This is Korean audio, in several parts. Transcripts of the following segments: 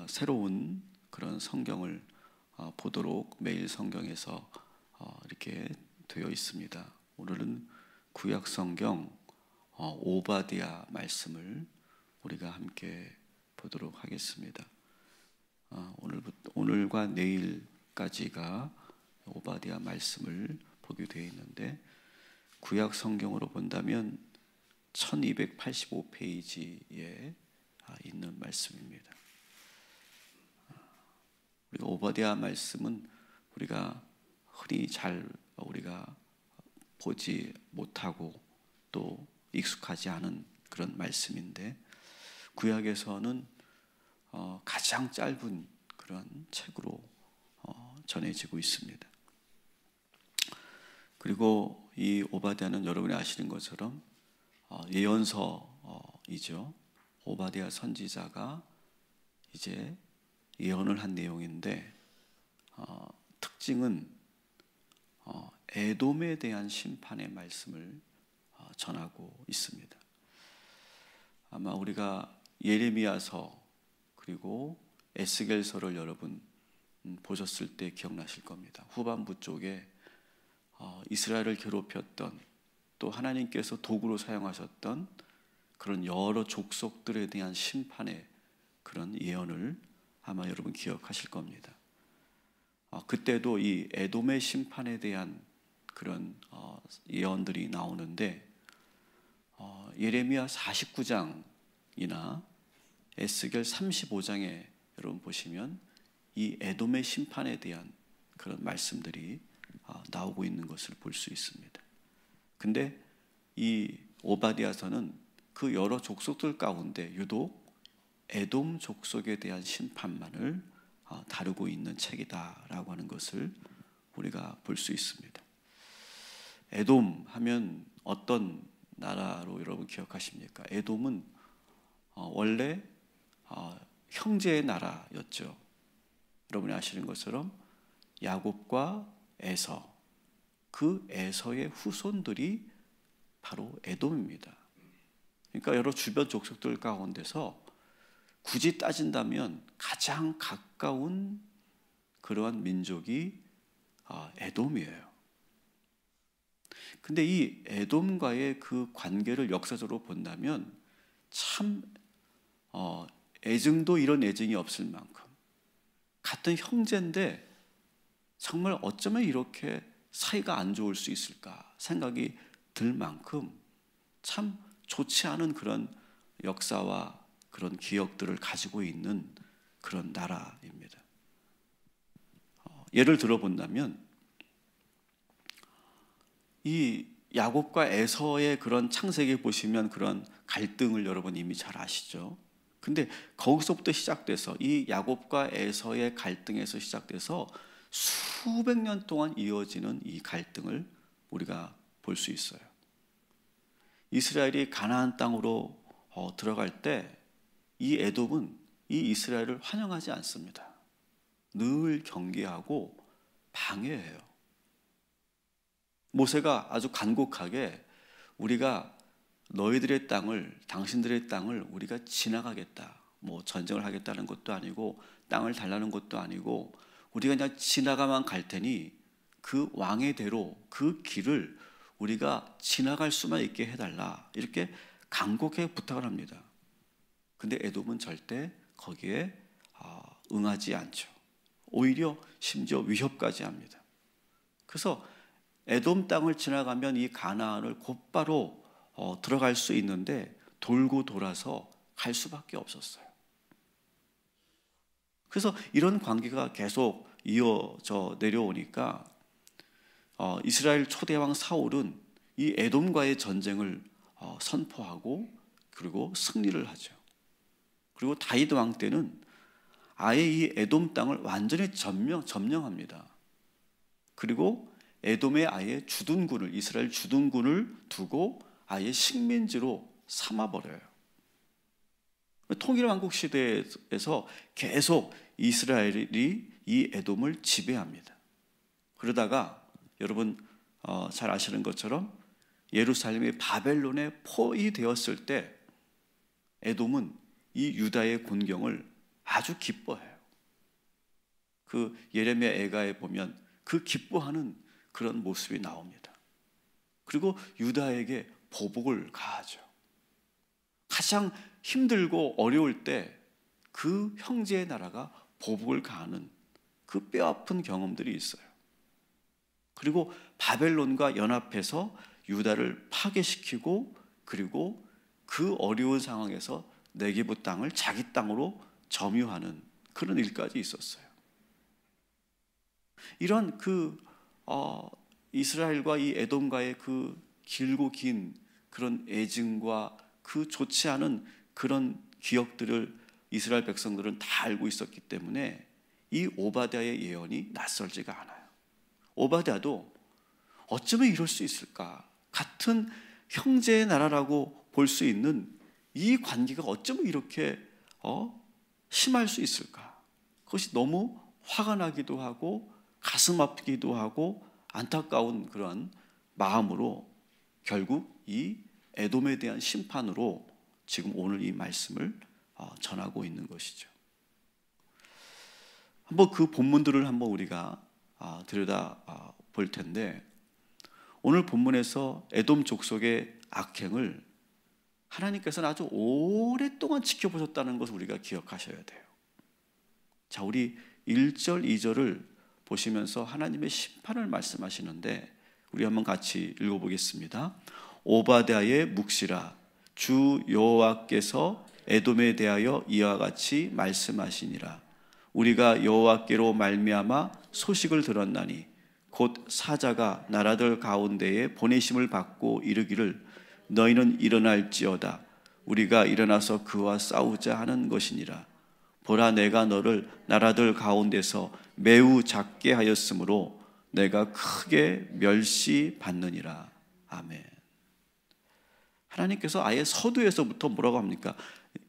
새로운 그런 성경을 보도록 매일 성경에서 이렇게 되어 있습니다. 오늘은 구약 성경 오바댜 말씀을 우리가 함께 보도록 하겠습니다. 오늘과 내일까지가 오바댜 말씀을 보게 되어 있는데, 구약 성경으로 본다면 1285페이지에 있는 말씀입니다. 우리가 오바댜 말씀은 우리가 흔히 우리가 보지 못하고 또 익숙하지 않은 그런 말씀인데, 구약에서는 가장 짧은 그런 책으로 전해지고 있습니다. 그리고 이 오바댜는 여러분이 아시는 것처럼 예언서이죠. 오바댜 선지자가 이제 예언을 한 내용인데, 특징은 에돔에 대한 심판의 말씀을 전하고 있습니다. 아마 우리가 예레미야서 그리고 에스겔서를 여러분 보셨을 때 기억나실 겁니다. 후반부 쪽에 이스라엘을 괴롭혔던, 또 하나님께서 도구로 사용하셨던 그런 여러 족속들에 대한 심판의 그런 예언을 아마 여러분 기억하실 겁니다. 그때도 이 에돔의 심판에 대한 그런 예언들이 나오는데, 예레미야 49장이나 에스겔 35장에 여러분 보시면 이 에돔의 심판에 대한 그런 말씀들이 나오고 있는 것을 볼 수 있습니다. 근데 이 오바댜서는 그 여러 족속들 가운데 유독 에돔 족속에 대한 심판만을 다루고 있는 책이다라고 하는 것을 우리가 볼 수 있습니다. 에돔 하면 어떤 나라로 여러분 기억하십니까? 에돔은 원래 형제의 나라였죠. 여러분이 아시는 것처럼 야곱과 에서, 그 에서의 후손들이 바로 에돔입니다. 그러니까 여러 주변 족속들 가운데서 굳이 따진다면 가장 가까운 그러한 민족이 에돔이에요. 근데 이 에돔과의 그 관계를 역사적으로 본다면 참 애증도 이런 애증이 없을 만큼, 같은 형제인데 정말 어쩌면 이렇게 사이가 안 좋을 수 있을까 생각이 들 만큼 참 좋지 않은 그런 역사와 그런 기억들을 가지고 있는 그런 나라입니다. 예를 들어 본다면 이 야곱과 에서의 그런 창세기에 보시면 그런 갈등을 여러분 이미 잘 아시죠. 근데 거기서부터 시작돼서 이 야곱과 에서의 갈등에서 시작돼서 수백 년 동안 이어지는 이 갈등을 우리가 볼 수 있어요. 이스라엘이 가나안 땅으로 들어갈 때 이 에돔은 이 이스라엘을 환영하지 않습니다. 늘 경계하고 방해해요. 모세가 아주 간곡하게 우리가 너희들의 땅을, 당신들의 땅을 우리가 지나가겠다, 뭐 전쟁을 하겠다는 것도 아니고 땅을 달라는 것도 아니고 우리가 그냥 지나가만 갈 테니 그 왕의 대로 그 길을 우리가 지나갈 수만 있게 해달라, 이렇게 간곡하게 부탁을 합니다. 근데 에돔은 절대 거기에 응하지 않죠. 오히려 심지어 위협까지 합니다. 그래서 에돔 땅을 지나가면 이 가나안을 곧바로 들어갈 수 있는데 돌고 돌아서 갈 수밖에 없었어요. 그래서 이런 관계가 계속 이어져 내려오니까 이스라엘 초대왕 사울은 이 에돔과의 전쟁을 선포하고 그리고 승리를 하죠. 그리고 다윗 왕 때는 아예 이 에돔 땅을 완전히 점령합니다. 그리고 에돔에 아예 주둔군을, 이스라엘 주둔군을 두고 아예 식민지로 삼아버려요. 통일왕국 시대에서 계속 이스라엘이 이 에돔을 지배합니다. 그러다가 여러분 잘 아시는 것처럼 예루살렘이 바벨론에 포위되었을 때 에돔은 이 유다의 군경을 아주 기뻐해요. 그 예레미야 애가에 보면 그 기뻐하는 그런 모습이 나옵니다. 그리고 유다에게 보복을 가하죠. 가장 힘들고 어려울 때 그 형제의 나라가 보복을 가하는 그 뼈아픈 경험들이 있어요. 그리고 바벨론과 연합해서 유다를 파괴시키고, 그리고 그 어려운 상황에서 네게부 땅을 자기 땅으로 점유하는 그런 일까지 있었어요. 이런 이스라엘과 이 에돔과의 그 길고 긴 그런 애증과 그 좋지 않은 그런 기억들을 이스라엘 백성들은 다 알고 있었기 때문에 이 오바댜의 예언이 낯설지가 않아요. 오바댜도 어쩌면 이럴 수 있을까? 같은 형제의 나라라고 볼 수 있는 이 관계가 어쩌면 이렇게 심할 수 있을까? 그것이 너무 화가 나기도 하고 가슴 아프기도 하고 안타까운 그런 마음으로 결국 이 에돔에 대한 심판으로 지금 오늘 이 말씀을 전하고 있는 것이죠. 한번 그 본문들을 한번 우리가 들여다 볼 텐데, 오늘 본문에서 에돔 족속의 악행을 하나님께서는 아주 오랫동안 지켜보셨다는 것을 우리가 기억하셔야 돼요. 자, 우리 1절, 2절을 보시면서 하나님의 심판을 말씀하시는데 우리 한번 같이 읽어보겠습니다. 오바댜의 묵시라, 주 여호와께서 에돔에 대하여 이와 같이 말씀하시니라. 우리가 여호와께로 말미암아 소식을 들었나니 곧 사자가 나라들 가운데에 보내심을 받고 이르기를 너희는 일어날지어다. 우리가 일어나서 그와 싸우자 하는 것이니라. 보라, 내가 너를 나라들 가운데서 매우 작게 하였으므로 내가 크게 멸시받느니라. 아멘. 하나님께서 아예 서두에서부터 뭐라고 합니까?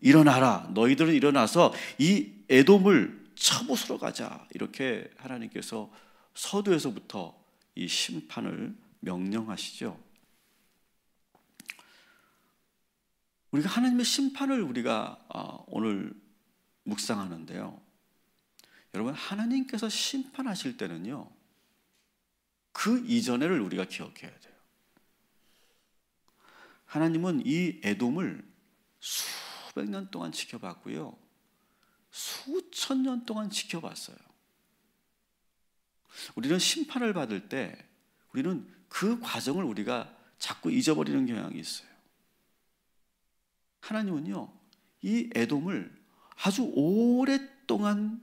일어나라, 너희들은 일어나서 이 에돔을 쳐부수러 가자, 이렇게 하나님께서 서두에서부터 이 심판을 명령하시죠. 우리가 하나님의 심판을 우리가 오늘 묵상하는데요, 여러분, 하나님께서 심판하실 때는요, 그 이전에를 우리가 기억해야 돼요. 하나님은 이 에돔을 수백 년 동안 지켜봤고요, 수천 년 동안 지켜봤어요. 우리는 심판을 받을 때 우리는 그 과정을 우리가 자꾸 잊어버리는 경향이 있어요. 하나님은요, 이 에돔을 아주 오랫동안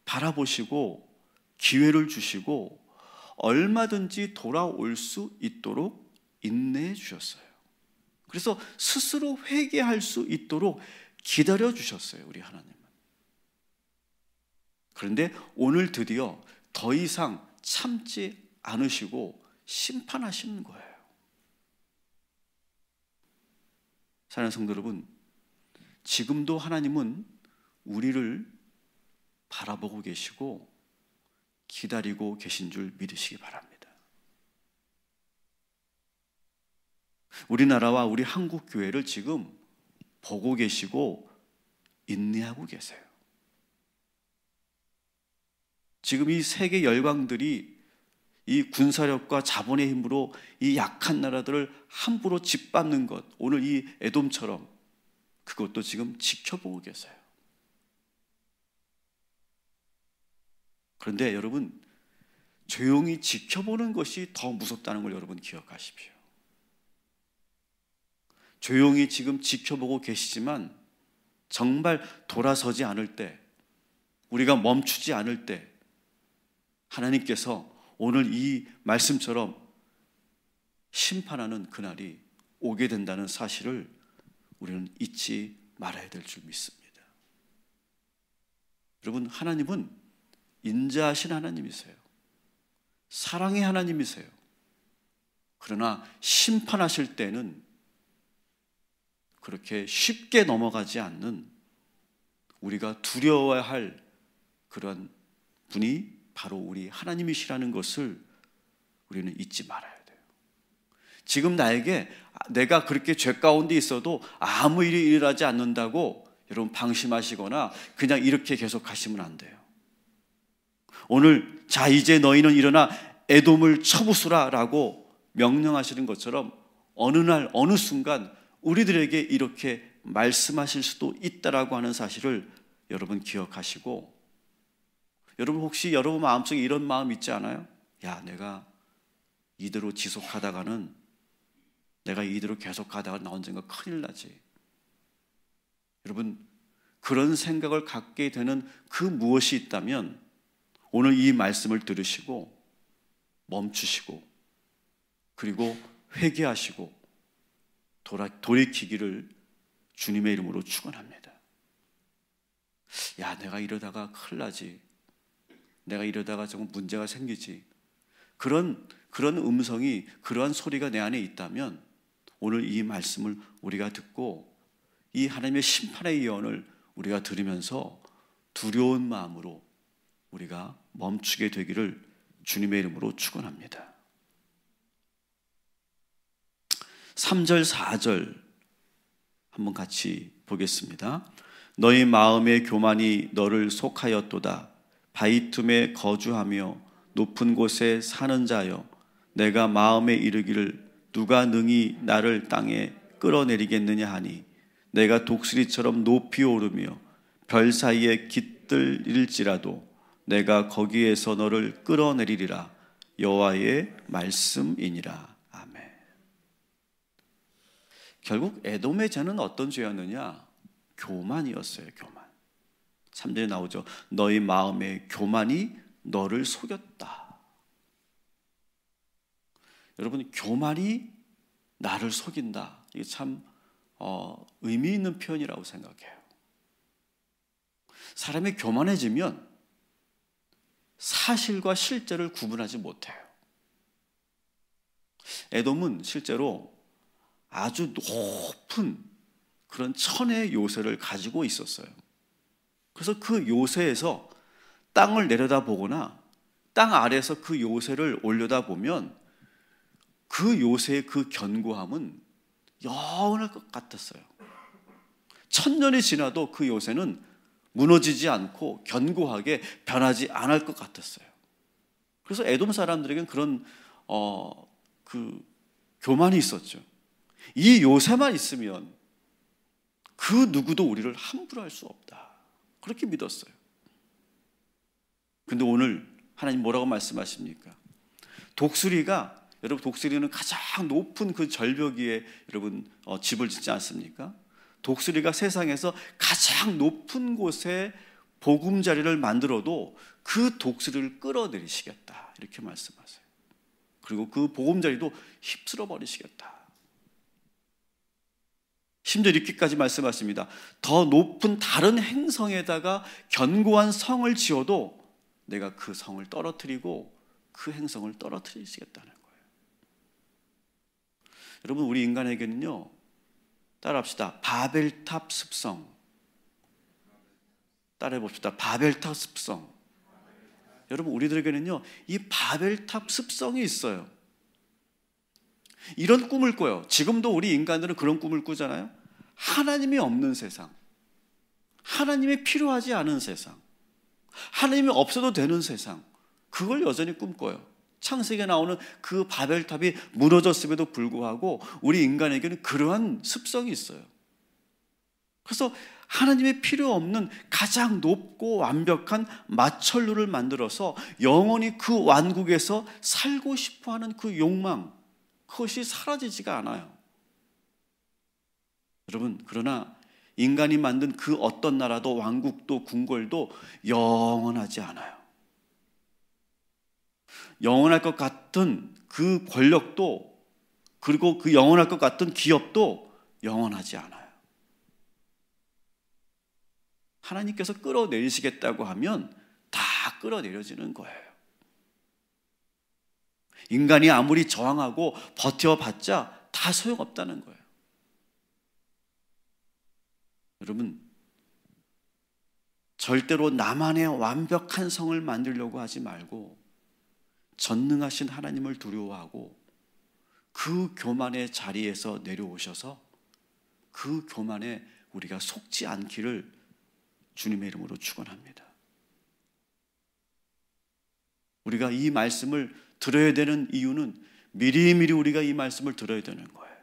바라보시고 기회를 주시고 얼마든지 돌아올 수 있도록 인내해 주셨어요. 그래서 스스로 회개할 수 있도록 기다려 주셨어요, 우리 하나님은. 그런데 오늘 드디어 더 이상 참지 않으시고 심판하시는 거예요. 사랑하는 성도 여러분, 지금도 하나님은 우리를 바라보고 계시고 기다리고 계신 줄 믿으시기 바랍니다. 우리나라와 우리 한국 교회를 지금 보고 계시고 인내하고 계세요. 지금 이 세계 열강들이 이 군사력과 자본의 힘으로 이 약한 나라들을 함부로 짓밟는 것, 오늘 이 에돔처럼, 그것도 지금 지켜보고 계세요. 그런데 여러분, 조용히 지켜보는 것이 더 무섭다는 걸 여러분 기억하십시오. 조용히 지금 지켜보고 계시지만 정말 돌아서지 않을 때, 우리가 멈추지 않을 때 하나님께서 오늘 이 말씀처럼 심판하는 그날이 오게 된다는 사실을 우리는 잊지 말아야 될 줄 믿습니다. 여러분, 하나님은 인자하신 하나님이세요. 사랑의 하나님이세요. 그러나 심판하실 때는 그렇게 쉽게 넘어가지 않는, 우리가 두려워야 할 그런 분이 바로 우리 하나님이시라는 것을 우리는 잊지 말아야 돼요. 지금 나에게 내가 그렇게 죄 가운데 있어도 아무 일이 일어나지 않는다고 여러분 방심하시거나 그냥 이렇게 계속 하시면 안 돼요. 오늘 자 이제 너희는 일어나 에돔을 쳐부수라 라고 명령하시는 것처럼 어느 날 어느 순간 우리들에게 이렇게 말씀하실 수도 있다라고 하는 사실을 여러분 기억하시고, 여러분 혹시 여러분 마음속에 이런 마음 있지 않아요? 야, 내가 이대로 지속하다가는, 내가 이대로 계속 가다가 나 언젠가 큰일 나지. 여러분 그런 생각을 갖게 되는 그 무엇이 있다면 오늘 이 말씀을 들으시고 멈추시고 그리고 회개하시고 돌이키기를 주님의 이름으로 축원합니다. 야, 내가 이러다가 큰일 나지. 내가 이러다가 정말 문제가 생기지. 그런 음성이, 그러한 소리가 내 안에 있다면 오늘 이 말씀을 우리가 듣고 이 하나님의 심판의 예언을 우리가 들으면서 두려운 마음으로 우리가 멈추게 되기를 주님의 이름으로 축원합니다. 3절 4절 한번 같이 보겠습니다. 너희 마음의 교만이 너를 속하였도다. 바위 틈에 거주하며 높은 곳에 사는 자여, 내가 마음에 이르기를 누가 능히 나를 땅에 끌어내리겠느냐 하니, 내가 독수리처럼 높이 오르며 별 사이에 깃들일지라도 내가 거기에서 너를 끌어내리리라. 여호와의 말씀이니라. 아멘. 결국 에돔의 죄는 어떤 죄였느냐? 교만이었어요. 교만. 3절에 나오죠. 너희 마음의 교만이 너를 속였다. 여러분, 교만이 나를 속인다. 이게 참 의미 있는 표현이라고 생각해요. 사람이 교만해지면 사실과 실제를 구분하지 못해요. 에돔은 실제로 아주 높은 그런 천의 요새를 가지고 있었어요. 그래서 그 요새에서 땅을 내려다보거나 땅 아래에서 그 요새를 올려다보면 그 요새의 그 견고함은 영원할 것 같았어요. 1000년이 지나도 그 요새는 무너지지 않고 견고하게 변하지 않을 것 같았어요. 그래서 에돔 사람들에게는 그런 그 교만이 있었죠. 이 요새만 있으면 그 누구도 우리를 함부로 할 수 없다. 그렇게 믿었어요. 근데 오늘 하나님 뭐라고 말씀하십니까? 독수리가, 여러분 독수리는 가장 높은 그 절벽 위에 여러분 집을 짓지 않습니까? 독수리가 세상에서 가장 높은 곳에 보금자리를 만들어도 그 독수리를 끌어내리시겠다. 이렇게 말씀하세요. 그리고 그 보금자리도 휩쓸어 버리시겠다. 심지어 이렇게까지 말씀하십니다. 더 높은 다른 행성에다가 견고한 성을 지어도 내가 그 성을 떨어뜨리고 그 행성을 떨어뜨리시겠다는 거예요. 여러분, 우리 인간에게는요, 따라합시다. 바벨탑 습성. 따라해 봅시다. 바벨탑 습성. 여러분, 우리들에게는요, 이 바벨탑 습성이 있어요. 이런 꿈을 꿔요. 지금도 우리 인간들은 그런 꿈을 꾸잖아요. 하나님이 없는 세상, 하나님이 필요하지 않은 세상, 하나님이 없어도 되는 세상, 그걸 여전히 꿈꿔요. 창세기에 나오는 그 바벨탑이 무너졌음에도 불구하고 우리 인간에게는 그러한 습성이 있어요. 그래서 하나님의 필요 없는 가장 높고 완벽한 마천루를 만들어서 영원히 그 왕국에서 살고 싶어하는 그 욕망, 그것이 사라지지가 않아요. 여러분, 그러나 인간이 만든 그 어떤 나라도 왕국도 궁궐도 영원하지 않아요. 영원할 것 같은 그 권력도, 그리고 그 영원할 것 같은 기업도 영원하지 않아요. 하나님께서 끌어내리시겠다고 하면 다 끌어내려지는 거예요. 인간이 아무리 저항하고 버텨봤자 다 소용없다는 거예요. 여러분, 절대로 나만의 완벽한 성을 만들려고 하지 말고 전능하신 하나님을 두려워하고 그 교만의 자리에서 내려오셔서 그 교만의 우리가 속지 않기를 주님의 이름으로 축원합니다. 우리가 이 말씀을 들어야 되는 이유는 미리미리 우리가 이 말씀을 들어야 되는 거예요.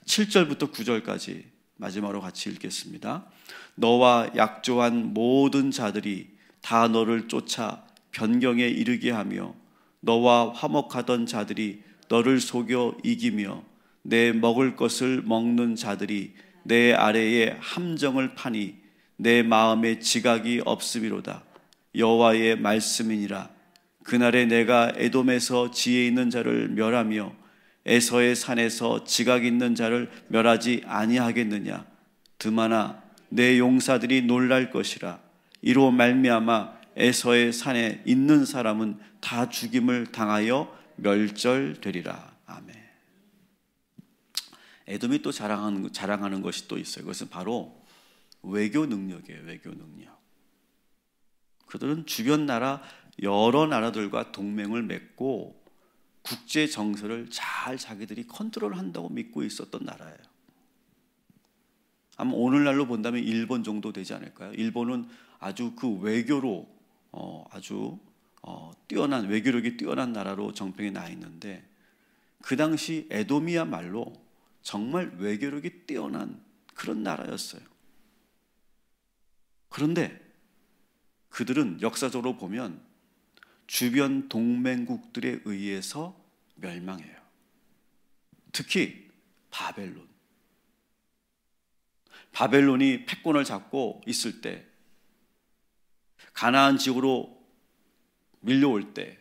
7절부터 9절까지 마지막으로 같이 읽겠습니다. 너와 약조한 모든 자들이 다 너를 쫓아 변경에 이르게 하며 너와 화목하던 자들이 너를 속여 이기며 내 먹을 것을 먹는 자들이 내 아래에 함정을 파니 내 마음에 지각이 없음이로다. 여호와의 말씀이니라. 그날에 내가 에돔에서 지혜 있는 자를 멸하며 에서의 산에서 지각 있는 자를 멸하지 아니하겠느냐. 드마나 내 용사들이 놀랄 것이라. 이로 말미암아 에서의 산에 있는 사람은 다 죽임을 당하여 멸절되리라. 아멘. 에돔이 또 자랑하는 것이 또 있어요. 그것은 바로 외교 능력이에요. 외교 능력. 그들은 주변 나라 여러 나라들과 동맹을 맺고 국제 정세를 잘 자기들이 컨트롤한다고 믿고 있었던 나라예요. 아마 오늘날로 본다면 일본 정도 되지 않을까요? 일본은 아주 그 외교로 아주 뛰어난 외교력이 뛰어난 나라로 정평에 나 있는데 그 당시 에돔이야말로 정말 외교력이 뛰어난 그런 나라였어요. 그런데 그들은 역사적으로 보면 주변 동맹국들에 의해서 멸망해요. 특히 바벨론이 패권을 잡고 있을 때, 가나안 지역으로 밀려올 때,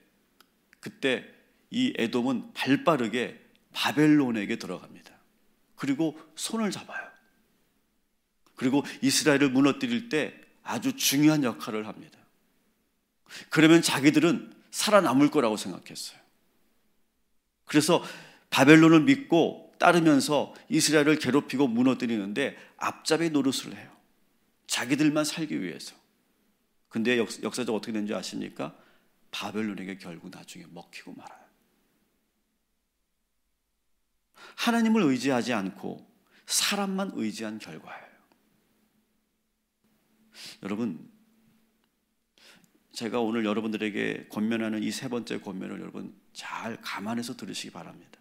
그때 이 에돔은 발빠르게 바벨론에게 들어갑니다. 그리고 손을 잡아요. 그리고 이스라엘을 무너뜨릴 때 아주 중요한 역할을 합니다. 그러면 자기들은 살아남을 거라고 생각했어요. 그래서 바벨론을 믿고 따르면서 이스라엘을 괴롭히고 무너뜨리는데 앞잡이 노릇을 해요. 자기들만 살기 위해서. 근데 역사적으로 어떻게 된지 아십니까? 바벨론에게 결국 나중에 먹히고 말아요. 하나님을 의지하지 않고 사람만 의지한 결과예요. 여러분, 제가 오늘 여러분들에게 권면하는 이 세 번째 권면을 여러분 잘 감안해서 들으시기 바랍니다.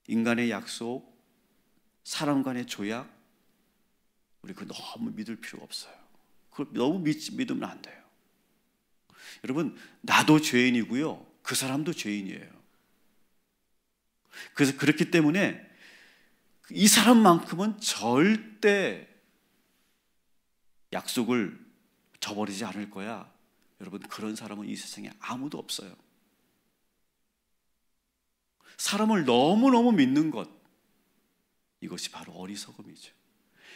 인간의 약속, 사람 간의 조약, 우리 그거 너무 믿을 필요가 없어요. 그걸 너무 믿으면 안 돼요. 여러분, 나도 죄인이고요, 그 사람도 죄인이에요. 그래서 그렇기 때문에 이 사람만큼은 절대 약속을 저버리지 않을 거야. 여러분, 그런 사람은 이 세상에 아무도 없어요. 사람을 너무너무 믿는 것, 이것이 바로 어리석음이죠.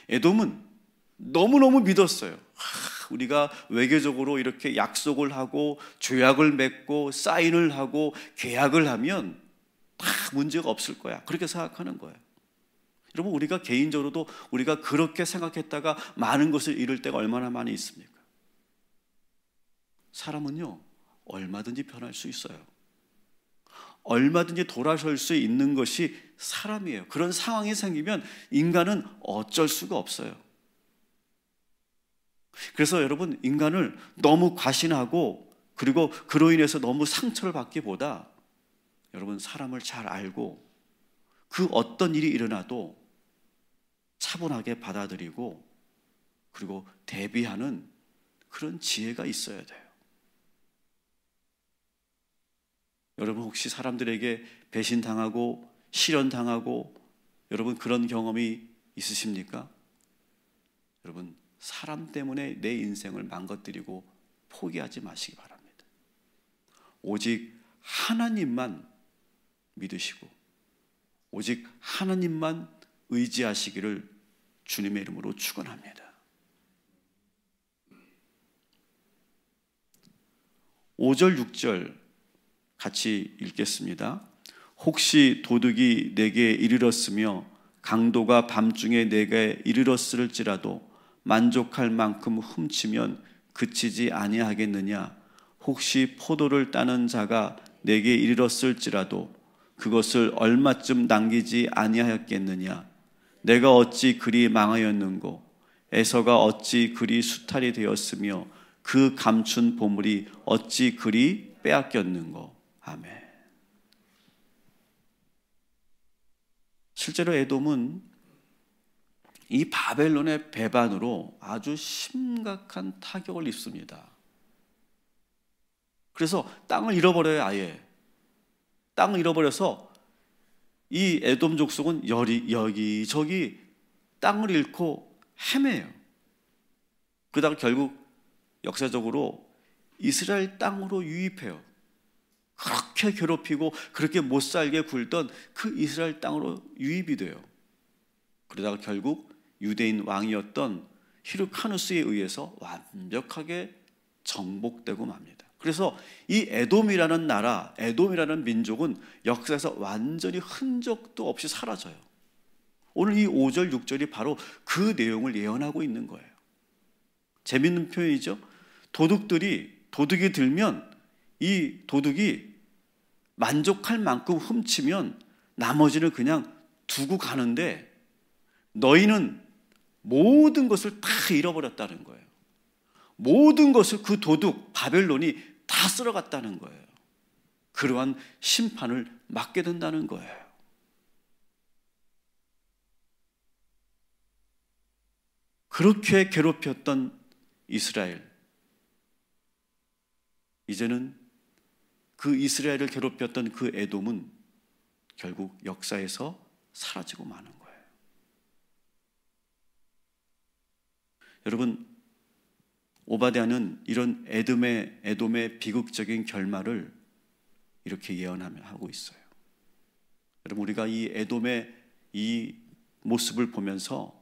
에돔은 너무너무 믿었어요. 우리가 외교적으로 이렇게 약속을 하고 조약을 맺고 사인을 하고 계약을 하면 다 문제가 없을 거야. 그렇게 생각하는 거예요. 여러분, 우리가 개인적으로도 우리가 그렇게 생각했다가 많은 것을 잃을 때가 얼마나 많이 있습니까? 사람은요, 얼마든지 변할 수 있어요. 얼마든지 돌아설 수 있는 것이 사람이에요. 그런 상황이 생기면 인간은 어쩔 수가 없어요. 그래서 여러분, 인간을 너무 과신하고 그리고 그로 인해서 너무 상처를 받기보다 여러분, 사람을 잘 알고 그 어떤 일이 일어나도 차분하게 받아들이고 그리고 대비하는 그런 지혜가 있어야 돼요. 여러분, 혹시 사람들에게 배신당하고 실현당하고 여러분 그런 경험이 있으십니까? 여러분, 사람 때문에 내 인생을 망가뜨리고 포기하지 마시기 바랍니다. 오직 하나님만 믿으시고 오직 하나님만 의지하시기를 주님의 이름으로 축원합니다. 5절 6절 같이 읽겠습니다. 혹시 도둑이 내게 이르렀으며 강도가 밤중에 내게 이르렀을지라도 만족할 만큼 훔치면 그치지 아니하겠느냐. 혹시 포도를 따는 자가 내게 이르렀을지라도 그것을 얼마쯤 남기지 아니하였겠느냐. 내가 어찌 그리 망하였는고 에서가 어찌 그리 수탈이 되었으며 그 감춘 보물이 어찌 그리 빼앗겼는고. 아멘. 실제로 에돔은 이 바벨론의 배반으로 아주 심각한 타격을 입습니다. 그래서 땅을 잃어버려요. 아예 땅을 잃어버려서 이 에돔 족속은 여기저기 땅을 잃고 헤매요. 그러다가 결국 역사적으로 이스라엘 땅으로 유입해요. 그렇게 괴롭히고 그렇게 못살게 굴던 그 이스라엘 땅으로 유입이 돼요. 그러다가 결국 유대인 왕이었던 히르카누스에 의해서 완벽하게 정복되고 맙니다. 그래서 이 에돔이라는 나라, 에돔이라는 민족은 역사에서 완전히 흔적도 없이 사라져요. 오늘 이 5절, 6절이 바로 그 내용을 예언하고 있는 거예요. 재밌는 표현이죠. 도둑이 들면 이 도둑이 만족할 만큼 훔치면 나머지는 그냥 두고 가는데 너희는 모든 것을 다 잃어버렸다는 거예요. 모든 것을 그 도둑 바벨론이 다 쓸어갔다는 거예요. 그러한 심판을 맞게 된다는 거예요. 그렇게 괴롭혔던 이스라엘, 이제는 그 이스라엘을 괴롭혔던 그 에돔은 결국 역사에서 사라지고 마는 거예요. 여러분, 오바댜는 이런 에돔의 비극적인 결말을 이렇게 예언하고 있어요. 여러분, 우리가 이 에돔의 이 모습을 보면서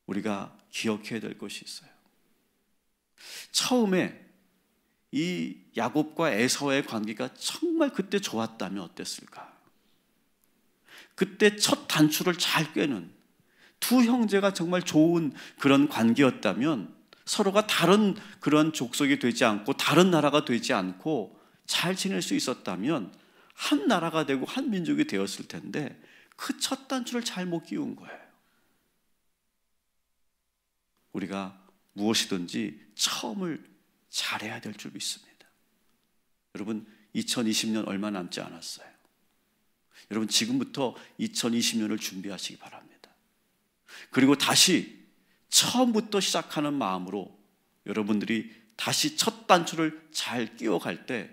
우리가 기억해야 될 것이 있어요. 처음에 이 야곱과 에서의 관계가 정말 그때 좋았다면 어땠을까? 그때 첫 단추를 잘 꿰는 두 형제가 정말 좋은 그런 관계였다면 서로가 다른 그런 족속이 되지 않고 다른 나라가 되지 않고 잘 지낼 수 있었다면 한 나라가 되고 한 민족이 되었을 텐데 그 첫 단추를 잘 못 끼운 거예요. 우리가 무엇이든지 처음을 잘해야 될 줄 믿습니다. 여러분, 2020년 얼마 남지 않았어요. 여러분, 지금부터 2020년을 준비하시기 바랍니다. 그리고 다시 처음부터 시작하는 마음으로 여러분들이 다시 첫 단추를 잘 끼워갈 때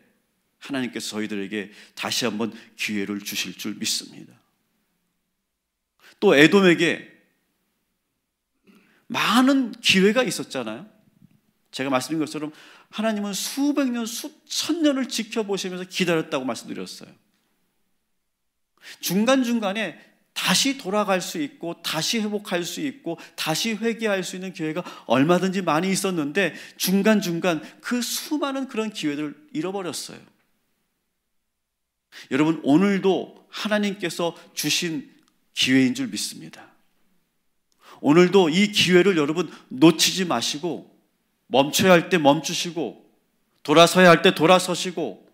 하나님께서 저희들에게 다시 한번 기회를 주실 줄 믿습니다. 또 에돔에게 많은 기회가 있었잖아요. 제가 말씀드린 것처럼 하나님은 수백 년, 수천 년을 지켜보시면서 기다렸다고 말씀드렸어요. 중간중간에 다시 돌아갈 수 있고 다시 회복할 수 있고 다시 회개할 수 있는 기회가 얼마든지 많이 있었는데 중간중간 그 수많은 그런 기회들을 잃어버렸어요. 여러분, 오늘도 하나님께서 주신 기회인 줄 믿습니다. 오늘도 이 기회를 여러분 놓치지 마시고 멈춰야 할 때 멈추시고 돌아서야 할 때 돌아서시고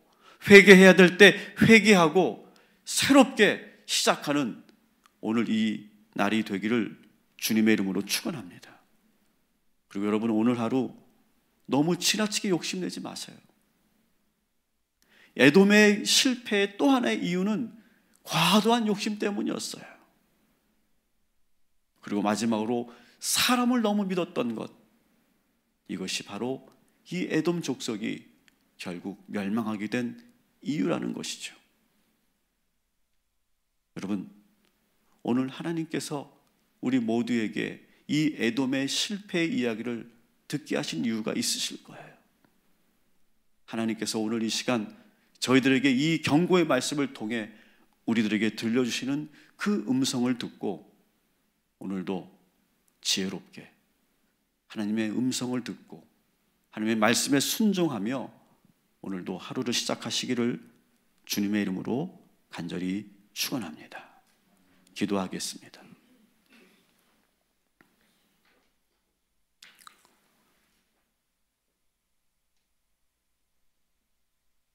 회개해야 될 때 회개하고 새롭게 시작하는 오늘 이 날이 되기를 주님의 이름으로 축원합니다. 그리고 여러분, 오늘 하루 너무 지나치게 욕심내지 마세요. 에돔의 실패의 또 하나의 이유는 과도한 욕심 때문이었어요. 그리고 마지막으로 사람을 너무 믿었던 것, 이것이 바로 이 에돔 족속이 결국 멸망하게 된 이유라는 것이죠. 여러분, 오늘 하나님께서 우리 모두에게 이 에돔의 실패의 이야기를 듣게 하신 이유가 있으실 거예요. 하나님께서 오늘 이 시간 저희들에게 이 경고의 말씀을 통해 우리들에게 들려주시는 그 음성을 듣고 오늘도 지혜롭게 하나님의 음성을 듣고 하나님의 말씀에 순종하며 오늘도 하루를 시작하시기를 주님의 이름으로 간절히 축원합니다. 기도하겠습니다.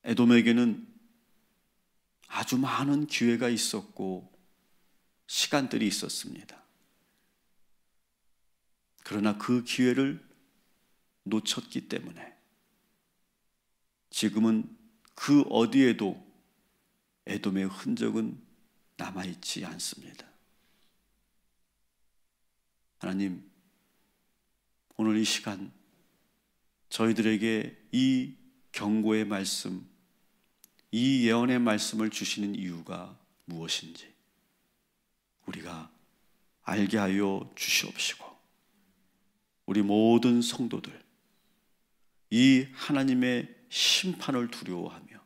에돔에게는 아주 많은 기회가 있었고 시간들이 있었습니다. 그러나 그 기회를 놓쳤기 때문에 지금은 그 어디에도 에돔의 흔적은 남아있지 않습니다. 하나님, 오늘 이 시간 저희들에게 이 경고의 말씀, 이 예언의 말씀을 주시는 이유가 무엇인지 우리가 알게 하여 주시옵시고, 우리 모든 성도들 이 하나님의 심판을 두려워하며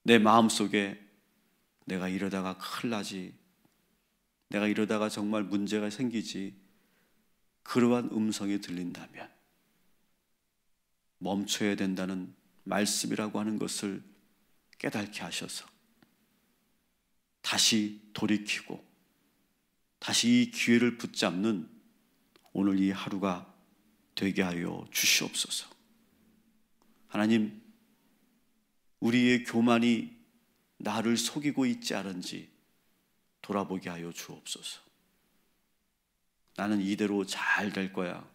내 마음속에 내가 이러다가 큰일 나지, 내가 이러다가 정말 문제가 생기지, 그러한 음성이 들린다면 멈춰야 된다는 말씀이라고 하는 것을 깨닫게 하셔서 다시 돌이키고 다시 이 기회를 붙잡는 오늘 이 하루가 되게 하여 주시옵소서. 하나님, 우리의 교만이 나를 속이고 있지 않은지 돌아보게 하여 주옵소서. 나는 이대로 잘 될 거야.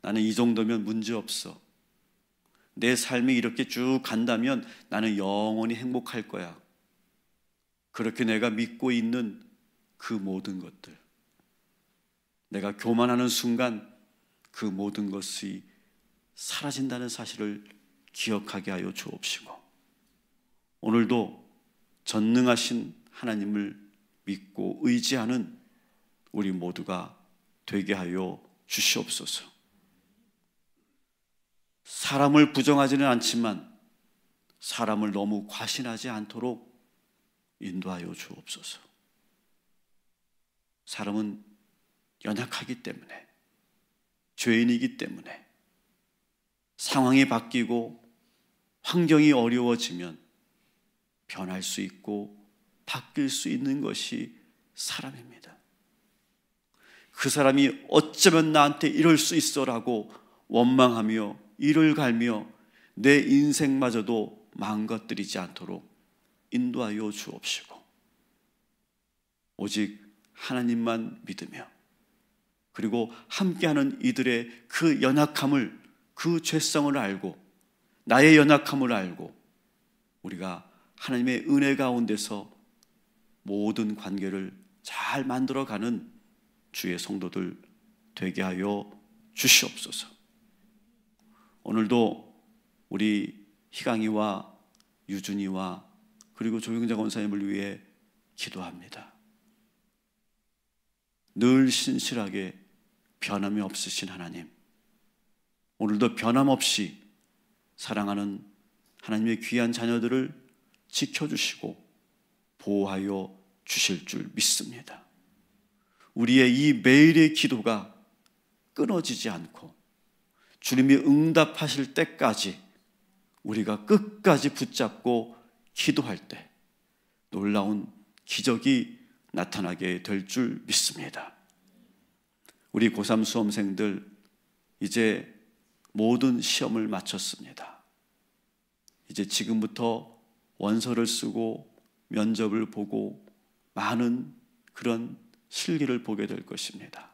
나는 이 정도면 문제없어. 내 삶이 이렇게 쭉 간다면 나는 영원히 행복할 거야. 그렇게 내가 믿고 있는 그 모든 것들, 내가 교만하는 순간 그 모든 것이 사라진다는 사실을 기억하게 하여 주옵시고, 오늘도 전능하신 하나님을 믿고 의지하는 우리 모두가 되게 하여 주시옵소서. 사람을 부정하지는 않지만 사람을 너무 과신하지 않도록 인도하여 주옵소서. 사람은 연약하기 때문에, 죄인이기 때문에 상황이 바뀌고 환경이 어려워지면 변할 수 있고 바뀔 수 있는 것이 사람입니다. 그 사람이 어쩌면 나한테 이럴 수 있어라고 원망하며 이를 갈며 내 인생마저도 망가뜨리지 않도록 인도하여 주옵시고, 오직 하나님만 믿으며, 그리고 함께하는 이들의 그 연약함을, 그 죄성을 알고 나의 연약함을 알고 우리가 하나님의 은혜 가운데서 모든 관계를 잘 만들어가는 주의 성도들 되게 하여 주시옵소서. 오늘도 우리 희강이와 유준이와 그리고 조영자 권사님을 위해 기도합니다. 늘 신실하게 변함이 없으신 하나님, 오늘도 변함없이 사랑하는 하나님의 귀한 자녀들을 지켜주시고 보호하여 주실 줄 믿습니다. 우리의 이 매일의 기도가 끊어지지 않고 주님이 응답하실 때까지 우리가 끝까지 붙잡고 기도할 때 놀라운 기적이 나타나게 될 줄 믿습니다. 우리 고3 수험생들 이제 모든 시험을 마쳤습니다. 이제 지금부터 원서를 쓰고 면접을 보고 많은 그런 실기를 보게 될 것입니다.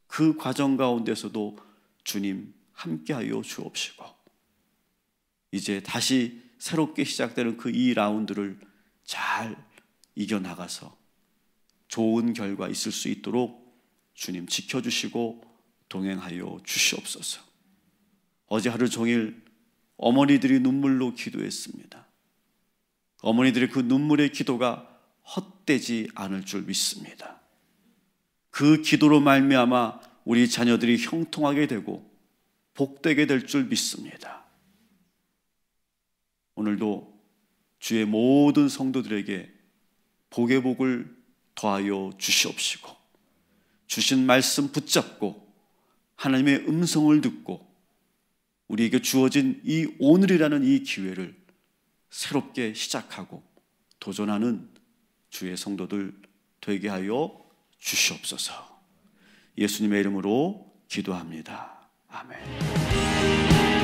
그 과정 가운데서도 주님 함께하여 주옵시고, 이제 다시 새롭게 시작되는 그 2라운드를 잘 이겨나가서 좋은 결과 있을 수 있도록 주님 지켜주시고 동행하여 주시옵소서. 어제 하루 종일 어머니들이 눈물로 기도했습니다. 어머니들의 그 눈물의 기도가 헛되지 않을 줄 믿습니다. 그 기도로 말미암아 우리 자녀들이 형통하게 되고 복되게 될 줄 믿습니다. 오늘도 주의 모든 성도들에게 복의 복을 더하여 주시옵시고, 주신 말씀 붙잡고 하나님의 음성을 듣고 우리에게 주어진 이 오늘이라는 이 기회를 새롭게 시작하고 도전하는 주의 성도들 되게 하여 주시옵소서. 예수님의 이름으로 기도합니다. 아멘.